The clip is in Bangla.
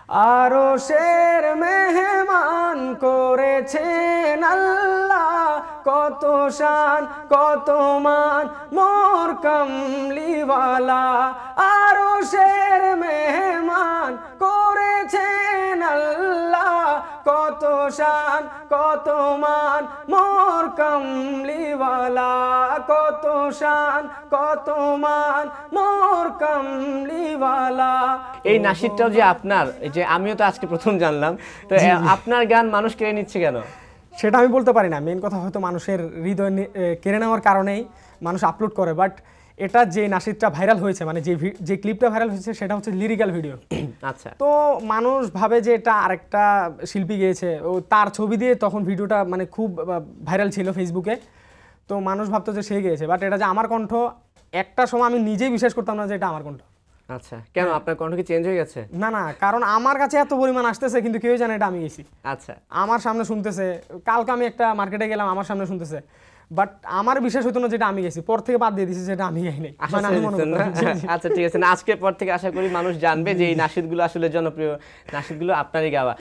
আরশের মেহমান করেছেন আল্লাহ, কত শান কত মান মোর কামলিওয়ালা। আরশের মেহমান করেছেন আল্লাহ, কত শান কত মান মোর কামলিওয়ালা, কত শান কত মান মোর কামলিওয়ালা। এই নাশিদটাও যে আপনার, এই যে আমিও তো আজকে প্রথম জানলাম, তো আপনার গান মানুষ কেড়ে নিচ্ছে কেন? সেটা আমি বলতে পারি না। মেন কথা হয়তো মানুষের হৃদয় কেড়ে নেওয়ার কারণেই মানুষ আপলোড করে। বাট এটা যে নাশিদটা ভাইরাল হয়েছে, মানে যে ক্লিপটা ভাইরাল হয়েছে সেটা হচ্ছে লিরিক্যাল ভিডিও। আচ্ছা, তো মানুষ ভাবে যে এটা আরেকটা শিল্পী গেয়েছে, ও তার ছবি দিয়ে তখন ভিডিওটা মানে খুব ভাইরাল ছিল ফেসবুকে। তো মানুষ ভাবতো যে সে গেয়েছে, বাট এটা যে আমার কণ্ঠ, একটা সময় আমি নিজেই বিশ্বাস করতাম না যে এটা আমার কণ্ঠ। আচ্ছা, কেন আপনার কণ্ঠ কি চেঞ্জ হয়ে গেছে? না না, কারণ আমার কাছে এত পরিমাণ আসতেছে কিন্তু কেউ জানে এটা আমি গেছি। আচ্ছা, আমার সামনে শুনতেছে, কালকে আমি একটা মার্কেটে গেলাম, আমার সামনে শুনতেছে, বাট আমার বিশ্বাস হতো না যেটা আমি গেছি। পর থেকে বাদ দিয়ে দিছি যেটা আমি গাই নাই। আচ্ছা ঠিক আছে, না আজকের পর থেকে আশা করি মানুষ জানবে যে এই নাশিদগুলো আসলে জনপ্রিয় নাশিদগুলো আপনারই গাওয়া।